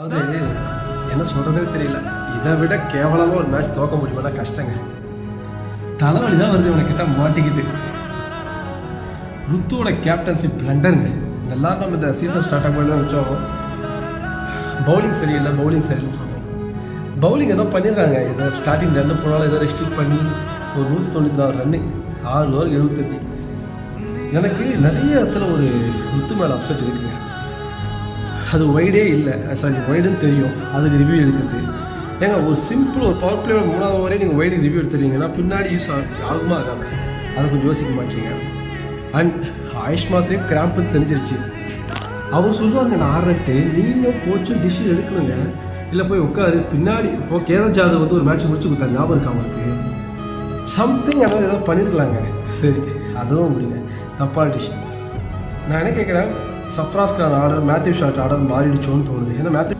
அதாவது என்ன சொல்கிறதே தெரியல. இதை விட கேவலமாக ஒரு மேட்ச் தோக்க முடியுமா? கஷ்டங்க. தலைவலி தான் வருது இவனை மாட்டிக்கிட்டு. ருத்துவோட கேப்டன்ஷிப் பிளண்டருங்க. எல்லாரும் நம்ம இந்த சீசன் ஸ்டார்ட் ஆக வச்சோம் பவுலிங் சரியில்லைன்னு சொல்லுவோம். பவுலிங் ஏதோ பண்ணிடுறாங்க. ஏதோ ஸ்டார்டிங் ரன்னு போனாலும் ஏதோ ரெஸ்ட்ரிக்ட் பண்ணி ஒரு 194 ரன்னு 6 ஓவர் 75. எனக்கு நிறைய இடத்துல ஒரு ருத்து மேலே அப்செட் இருக்குங்க. அது ஒய்டே இல்லை, சாரி ஒய்டுன்னு தெரியும், அதுக்கு ரிவ்யூ எடுக்குது. ஏங்க ஒரு சிம்பிள் ஒரு பவர் பிளேயோட 3வது ஓவரே நீங்கள் ஒய்டுக்கு ரிவ்யூ எடுத்துறீங்கன்னா பின்னாடி யூஸ் ஆகுமா ஆகாது, அதை கொஞ்சம் யோசிக்க மாட்டீங்க. அண்ட் ஆயுஷ்மாத்லேயும் கிராம்புன்னு தெரிஞ்சிருச்சு. அவர் சொல்லுவாங்க நான் ஆடுறட்டு நீங்கள் கோச்சும் டிசிஷன் எடுக்கணுங்க, இல்லை போய் உட்காரு பின்னாடி. இப்போ கேதர் ஜாதவ் வந்து ஒரு மேட்ச் முடிச்சு கொடுத்தாரு, ஞாபகம் இருக்கா அவருக்கு? சம்திங் அந்த மாதிரி ஏதாவது பண்ணியிருக்கலாங்க. சரி, அதுவும் முடியுங்க, தப்பான டிசிஷன். நான் என்ன கேட்குறேன், Sarfaraz Khan order Matthew Short order மாறிடுச்சோன்னு தோணுது. ஏன்னா மேத்யூ